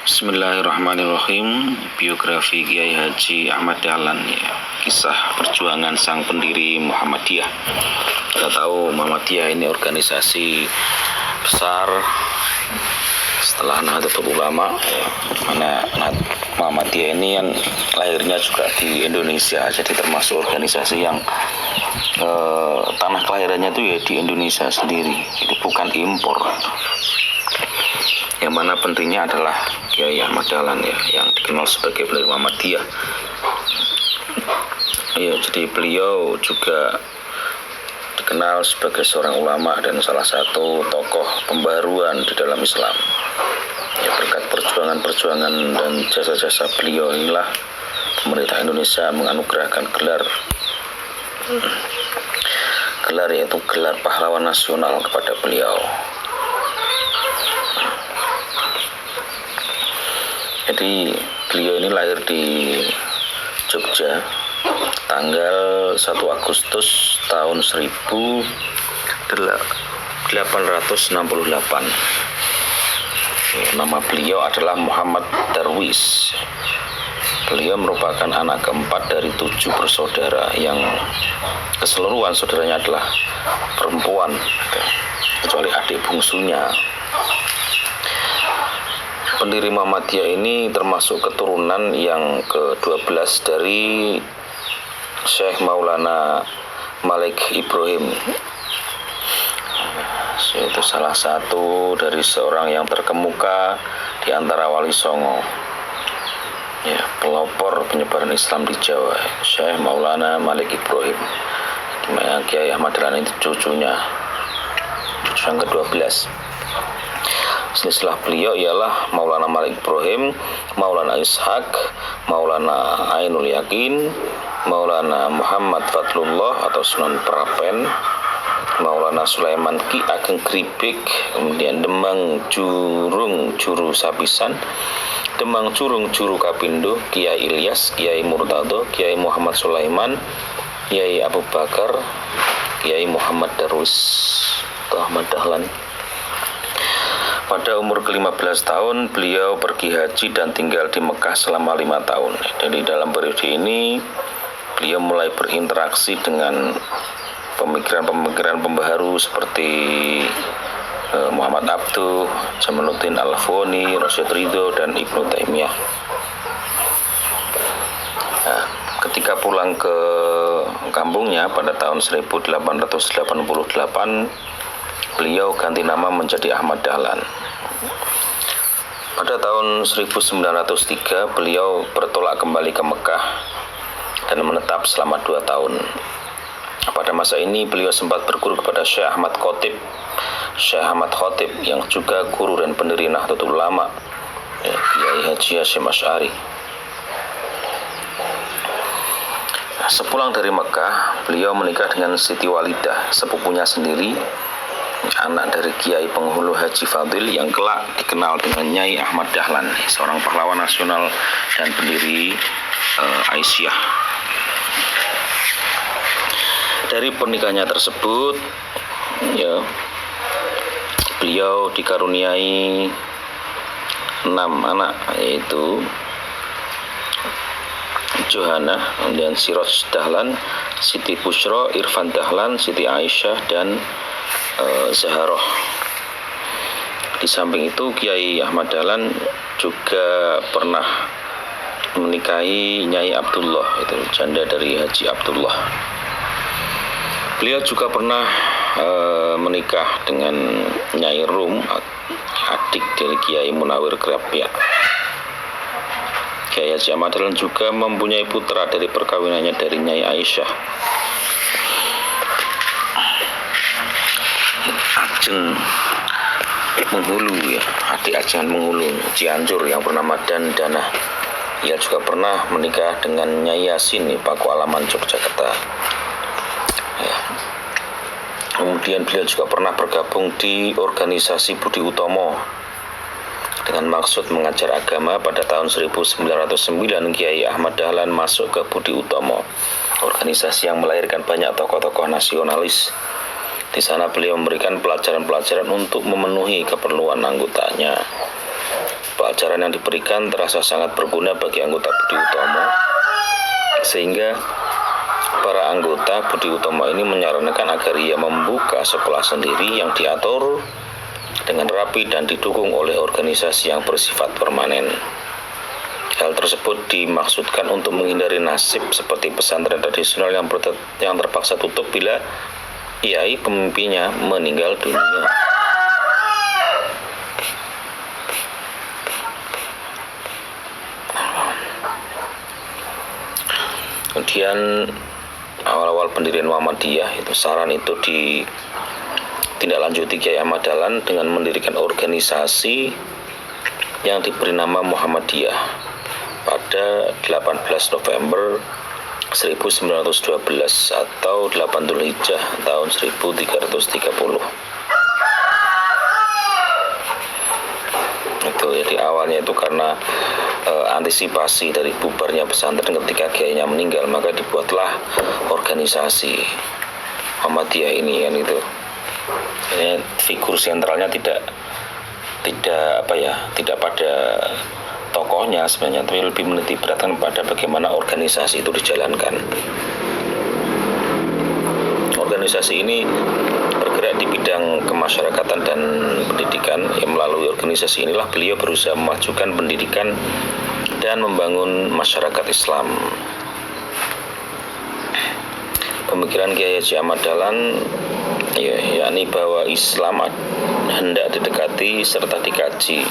Bismillahirrahmanirrahim. Biografi Kiai Haji Ahmad Dahlan, ya. Kisah perjuangan sang pendiri Muhammadiyah. Kita tahu Muhammadiyah ini organisasi besar setelah Nahdlatul Ulama, ya. Mana Muhammadiyah ini yang lahirnya juga di Indonesia, jadi termasuk organisasi yang tanah kelahirannya itu ya di Indonesia sendiri, itu bukan impor. Yang mana pendirinya adalah Kiai Ahmad Dahlan, ya, yang dikenal sebagai pendiri Muhammadiyah. Ya, jadi beliau juga dikenal sebagai seorang ulama dan salah satu tokoh pembaruan di dalam Islam. Ya, berkat perjuangan-perjuangan dan jasa-jasa beliau inilah pemerintah Indonesia menganugerahkan gelar yaitu gelar pahlawan nasional kepada beliau. Jadi beliau ini lahir di Jogja tanggal 1 Agustus tahun 1868. Nama beliau adalah Muhammad Darwis. Beliau merupakan anak keempat dari 7 bersaudara yang keseluruhan saudaranya adalah perempuan, kecuali adik bungsunya. Pendiri Muhammadiyah ini termasuk keturunan yang ke-12 dari Syekh Maulana Malik Ibrahim. Itu salah satu dari seorang yang terkemuka di antara Wali Songo, ya, pelopor penyebaran Islam di Jawa, Syekh Maulana Malik Ibrahim. Kiai Ahmad Dahlan itu cucu yang ke-12. Silsilah beliau ialah Maulana Malik Ibrahim, Maulana Ishaq, Maulana Ainul Yakin, Maulana Muhammad Fadlullah atau Sunan Prapen, Maulana Sulaiman Ki Ageng Gribik, kemudian Demang Jurung Juru Sapisan, Demang Jurung Juru Kapindo, Kiai Ilyas, Kiai Murtado, Kiai Muhammad Sulaiman, Kiai Abu Bakar, Kiai Muhammad Darwis atau Ahmad Dahlan. Pada umur ke-15 tahun, beliau pergi haji dan tinggal di Mekah selama 5 tahun. Jadi dalam periode ini, beliau mulai berinteraksi dengan pemikiran-pemikiran pembaharu seperti Muhammad Abduh, Jamaluddin Al-Afghani, Rasyid Ridho, dan Ibnu Taimiyah. Nah, ketika pulang ke kampungnya pada tahun 1888, beliau ganti nama menjadi Ahmad Dahlan. Pada tahun 1903 beliau bertolak kembali ke Mekah dan menetap selama 2 tahun. Pada masa ini beliau sempat berguru kepada Syekh Ahmad Khotib yang juga guru dan pendiri Nahdlatul Ulama, Kiai Haji Hasyim Asy'ari. Sepulang dari Mekah, beliau menikah dengan Siti Walidah, sepupunya sendiri, anak dari Kiai Penghulu Haji Fadil yang kelak dikenal dengan Nyai Ahmad Dahlan, seorang pahlawan nasional dan pendiri Aisyah. Dari pernikahannya tersebut, ya, beliau dikaruniai 6 anak, yaitu Johana, kemudian Siroj Dahlan, Siti Bushra, Irfan Dahlan, Siti Aisyah, dan Zaharoh. Di samping itu Kiai Ahmad Dahlan juga pernah menikahi Nyai Abdullah, itu janda dari Haji Abdullah. Beliau juga pernah menikah dengan Nyai Rum, adik dari Kiai Munawir Grabya. Kiai Haji Ahmad Dahlan juga mempunyai putra dari perkawinannya dari Nyai Aisyah. Ajeng Menghulu, ya, adik Ajeng Menghulu Cianjur yang bernama Dandana. Ia juga pernah menikah dengan Nyai Yasin di Paku Alaman Yogyakarta. Ya. Kemudian beliau juga pernah bergabung di organisasi Budi Utomo dengan maksud mengajar agama. Pada tahun 1909 Kiai Ahmad Dahlan masuk ke Budi Utomo, organisasi yang melahirkan banyak tokoh-tokoh nasionalis. Di sana beliau memberikan pelajaran-pelajaran untuk memenuhi keperluan anggotanya. Pelajaran yang diberikan terasa sangat berguna bagi anggota Budi Utomo, sehingga para anggota Budi Utomo ini menyarankan agar ia membuka sekolah sendiri yang diatur dengan rapi dan didukung oleh organisasi yang bersifat permanen. Hal tersebut dimaksudkan untuk menghindari nasib seperti pesantren tradisional yang terpaksa tutup bila kiai pemimpinnya meninggal dunia. Kemudian awal-awal pendirian Muhammadiyah itu saran itu ditindaklanjuti Kiai Ahmad Dahlan dengan mendirikan organisasi yang diberi nama Muhammadiyah pada 18 November 1912 atau 8 Dzulhijjah tahun 1330. Itu jadi awalnya itu karena antisipasi dari bubarnya pesantren ketika kiainya meninggal, maka dibuatlah organisasi Muhammadiyah ini kan itu. Ini figur sentralnya tidak pada tokohnya sebenarnya, tapi lebih menitik beratkan pada bagaimana organisasi itu dijalankan. Organisasi ini bergerak di bidang kemasyarakatan dan pendidikan. Melalui organisasi inilah beliau berusaha memajukan pendidikan dan membangun masyarakat Islam. Pemikiran Kiai Haji Ahmad Dahlan yakni bahwa Islam hendak didekati serta dikaji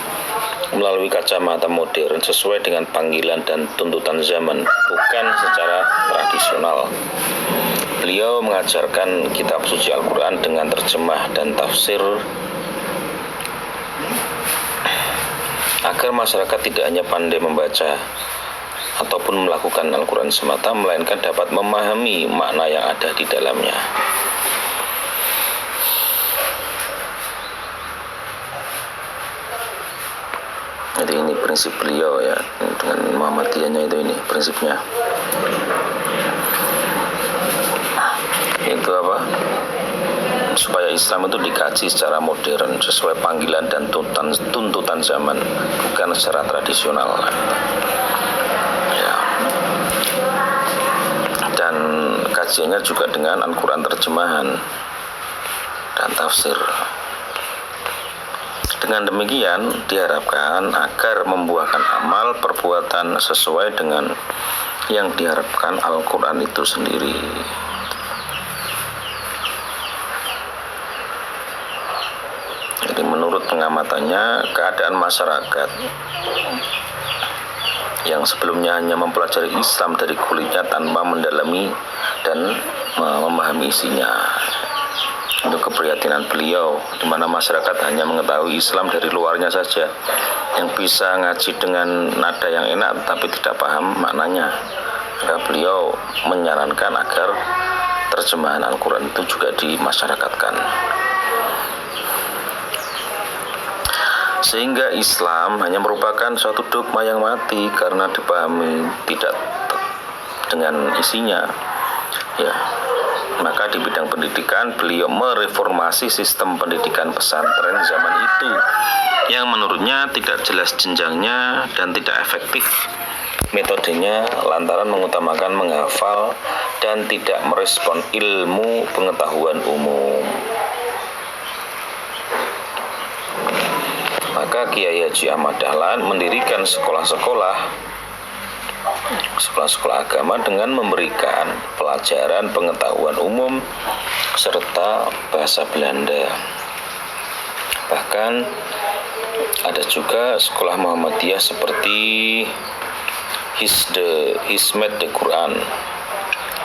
melalui kacamata modern sesuai dengan panggilan dan tuntutan zaman, bukan secara tradisional. Beliau mengajarkan kitab suci Al-Quran dengan terjemah dan tafsir agar masyarakat tidak hanya pandai membaca ataupun melakukan Al-Quran semata, melainkan dapat memahami makna yang ada di dalamnya. Jadi ini prinsip beliau ya, dengan Muhammadiyahnya ini prinsipnya. Itu apa? Supaya Islam itu dikaji secara modern sesuai panggilan dan tuntutan zaman, bukan secara tradisional. Ya. Dan kajiannya juga dengan Al-Quran terjemahan dan tafsir. Dengan demikian diharapkan agar membuahkan amal perbuatan sesuai dengan yang diharapkan Al-Quran itu sendiri. Jadi menurut pengamatannya, keadaan masyarakat yang sebelumnya hanya mempelajari Islam dari kulitnya tanpa mendalami dan memahami isinya, itu keprihatinan beliau, di mana masyarakat hanya mengetahui Islam dari luarnya saja, yang bisa ngaji dengan nada yang enak tapi tidak paham maknanya. Maka beliau menyarankan agar terjemahan Al-Quran itu juga dimasyarakatkan, sehingga Islam hanya merupakan suatu dogma yang mati karena dipahami tidak dengan isinya. Ya. Maka di bidang pendidikan beliau mereformasi sistem pendidikan pesantren zaman itu yang menurutnya tidak jelas jenjangnya dan tidak efektif metodenya lantaran mengutamakan menghafal dan tidak merespon ilmu pengetahuan umum. Maka Kiai Haji Ahmad Dahlan mendirikan sekolah-sekolah agama dengan memberikan pelajaran pengetahuan umum serta bahasa Belanda. Bahkan ada juga sekolah Muhammadiyah seperti Hizmet the Quran.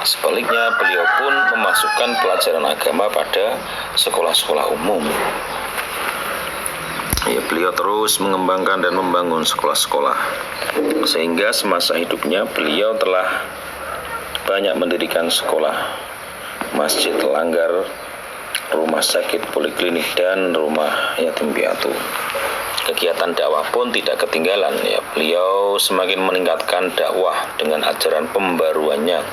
Sebaliknya, beliau pun memasukkan pelajaran agama pada sekolah-sekolah umum. Ya, beliau terus mengembangkan dan membangun sekolah-sekolah, sehingga semasa hidupnya beliau telah banyak mendirikan sekolah, masjid, langgar, rumah sakit, poliklinik, dan rumah yatim piatu. Kegiatan dakwah pun tidak ketinggalan. Ya, beliau semakin meningkatkan dakwah dengan ajaran pembaruannya.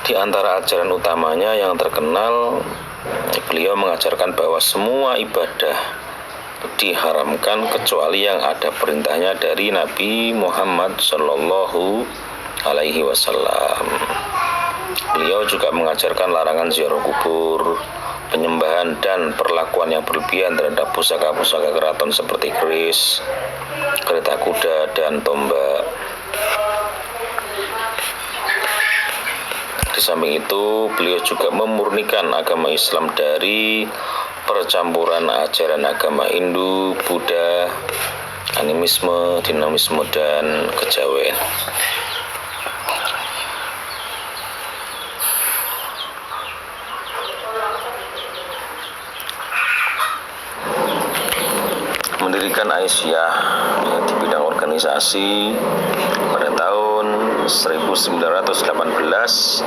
Di antara ajaran utamanya yang terkenal, beliau mengajarkan bahwa semua ibadah diharamkan kecuali yang ada perintahnya dari Nabi Muhammad Shallallahu Alaihi Wasallam. Beliau juga mengajarkan larangan ziarah kubur, penyembahan dan perlakuan yang berlebihan terhadap pusaka-pusaka keraton seperti keris, kereta kuda, dan tombak. Di samping itu, beliau juga memurnikan agama Islam dari percampuran ajaran agama Hindu, Buddha, animisme, dinamisme, dan kejawen. Mendirikan Aisyah di bidang organisasi pada tahun 1918,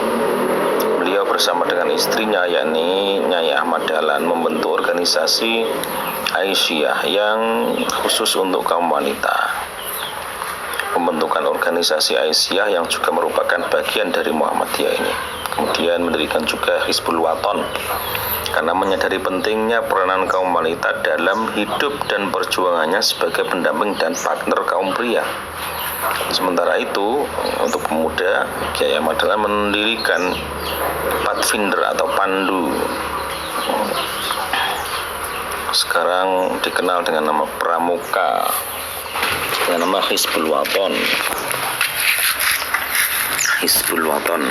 beliau bersama dengan istrinya yakni Nyai Ahmad Dahlan membentuk organisasi Aisyah yang khusus untuk kaum wanita. Pembentukan organisasi Aisyah yang juga merupakan bagian dari Muhammadiyah ini. Kemudian mendirikan juga Hizbul Waton karena menyadari pentingnya peranan kaum wanita dalam hidup dan perjuangannya sebagai pendamping dan partner kaum pria. Sementara itu, untuk pemuda, Kiai Ahmad Dahlan mendirikan Pathfinder atau Pandu, sekarang dikenal dengan nama Pramuka, dengan nama Hizbul Waton. Hizbul Waton.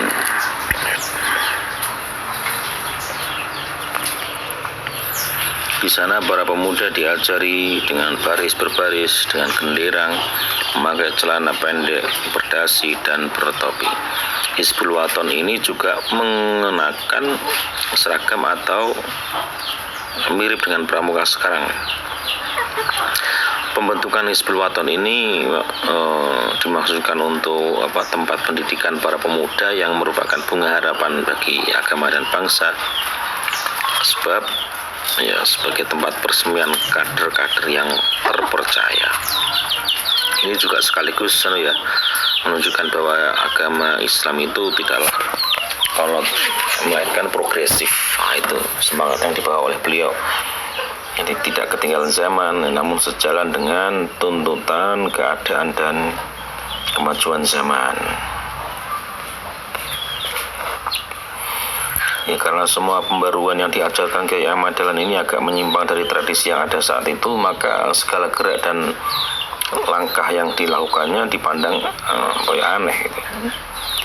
Di sana para pemuda diajari dengan baris berbaris, dengan genderang, memakai celana pendek, berdasi, dan bertopi. Hizbul Waton ini juga mengenakan seragam atau mirip dengan pramuka sekarang. Pembentukan Hizbul Waton ini dimaksudkan untuk tempat pendidikan para pemuda yang merupakan bunga harapan bagi agama dan bangsa. Sebab sebagai tempat persemian kader-kader yang terpercaya. Ini juga sekaligus menunjukkan bahwa agama Islam itu tidaklah kolot, melainkan progresif. Itu semangat yang dibawa oleh beliau. Jadi tidak ketinggalan zaman, namun sejalan dengan tuntutan keadaan dan kemajuan zaman. Karena semua pembaruan yang diajarkan Kiai Ahmad Dahlan ini agak menyimpang dari tradisi yang ada saat itu, maka segala gerak dan langkah yang dilakukannya dipandang aneh.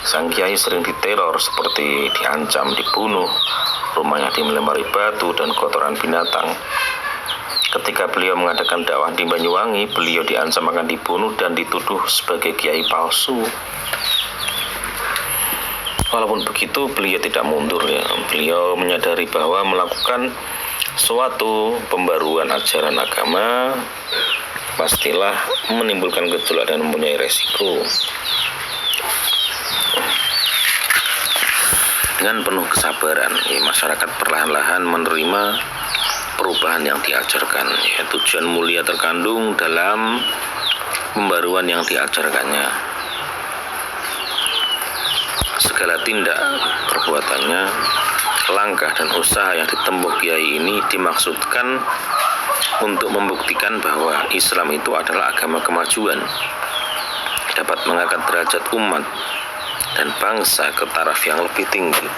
Sang Kiai sering diteror, seperti diancam dibunuh, rumahnya dilempari batu dan kotoran binatang. Ketika beliau mengadakan dakwah di Banyuwangi, beliau diancam akan dibunuh dan dituduh sebagai kiai palsu. Walaupun begitu, beliau tidak mundur. Beliau menyadari bahwa melakukan suatu pembaruan ajaran agama pastilah menimbulkan gejolak dan mempunyai resiko. Dengan penuh kesabaran, masyarakat perlahan-lahan menerima perubahan yang diajarkan. Tujuan mulia terkandung dalam pembaruan yang diajarkannya. Segala tindak perbuatannya, langkah dan usaha yang ditempuh Kiai ini dimaksudkan untuk membuktikan bahwa Islam itu adalah agama kemajuan, dapat mengangkat derajat umat dan bangsa ke taraf yang lebih tinggi.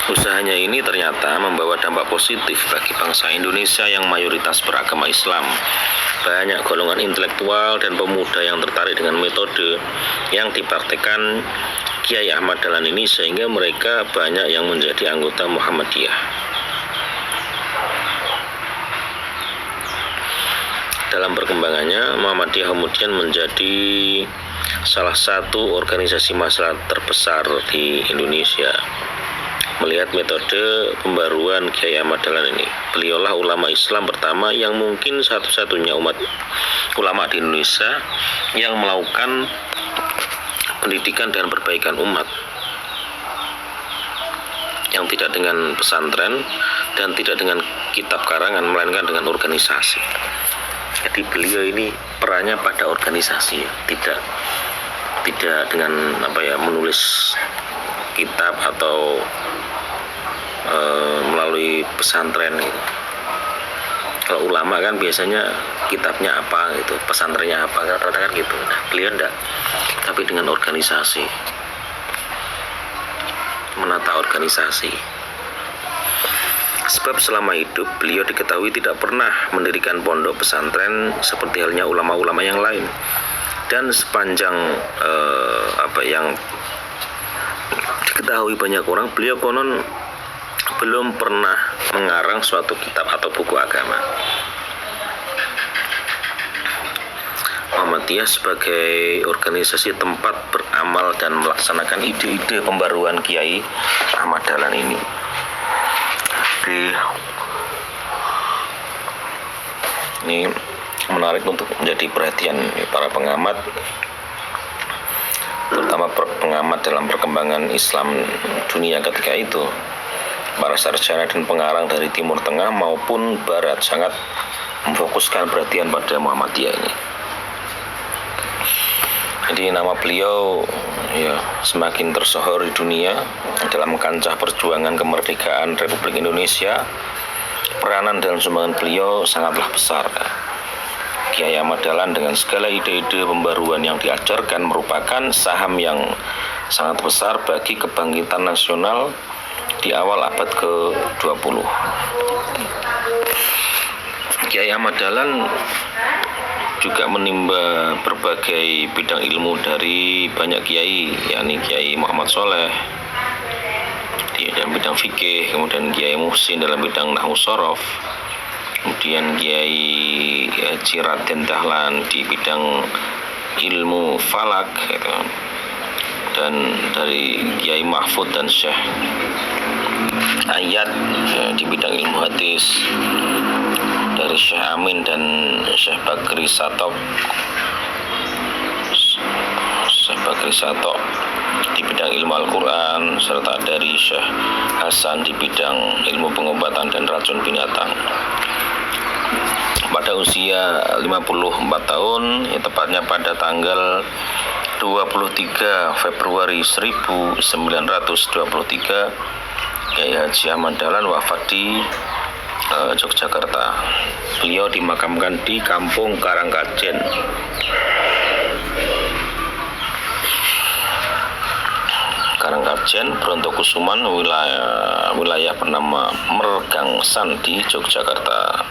Usahanya ini ternyata membawa dampak positif bagi bangsa Indonesia yang mayoritas beragama Islam. Banyak golongan intelektual dan pemuda yang tertarik dengan metode yang dipraktikkan Kiai Ahmad Dahlan ini, sehingga mereka banyak yang menjadi anggota Muhammadiyah. Dalam perkembangannya, Muhammadiyah kemudian menjadi salah satu organisasi masyarakat terbesar di Indonesia. Melihat metode pembaruan Kiai Ahmad Dahlan ini, beliaulah ulama Islam pertama yang mungkin satu-satunya ulama di Indonesia yang melakukan pendidikan dan perbaikan umat, yang tidak dengan pesantren dan tidak dengan kitab karangan, melainkan dengan organisasi. Jadi beliau ini perannya pada organisasi, tidak dengan menulis kitab atau melalui pesantren gitu. Kalau ulama kan biasanya kitabnya apa gitu, pesantrennya apa, rata-rata kan gitu. Nah, beliau enggak, tapi dengan organisasi, menata organisasi. Sebab selama hidup beliau diketahui tidak pernah mendirikan pondok pesantren seperti halnya ulama-ulama yang lain. Dan sepanjang yang diketahui banyak orang, beliau konon belum pernah mengarang suatu kitab atau buku agama. Muhammadiyah sebagai organisasi tempat beramal dan melaksanakan ide-ide pembaruan Kiai Ahmad Dahlan ini. Ini menarik untuk menjadi perhatian para pengamat, terutama pengamat dalam perkembangan Islam dunia ketika itu. Para sarjana dan pengarang dari Timur Tengah maupun Barat sangat memfokuskan perhatian pada Muhammadiyah ini. Jadi nama beliau semakin tersohor di dunia dalam kancah perjuangan kemerdekaan Republik Indonesia. Peranan dan sumbangan beliau sangatlah besar. Kiai Ahmad Dahlan dengan segala ide-ide pembaruan yang diajarkan merupakan saham yang sangat besar bagi kebangkitan nasional di awal abad ke-20. Kiai Ahmad Dahlan juga menimba berbagai bidang ilmu dari banyak kiai, yakni Kiai Muhammad Soleh dalam bidang fikih, kemudian Kiai Muhsin dalam bidang nahwu shorof, kemudian Kiai Haji Raden Dahlan di bidang ilmu falak gitu. Dan dari Kiai Mahfud dan Syekh Ayat di bidang ilmu hadis, dari Syekh Amin dan Syekh Bakri Satok di bidang ilmu Al-Quran, serta dari Syekh Hasan di bidang ilmu pengobatan dan racun binatang. Pada usia 54 tahun, tepatnya pada tanggal 23 Februari 1923, Kiai Haji Ahmad Dahlan wafat di Yogyakarta. Beliau dimakamkan di Kampung Karangkajen, Brontokusuman, wilayah bernama Mergangsan di Yogyakarta.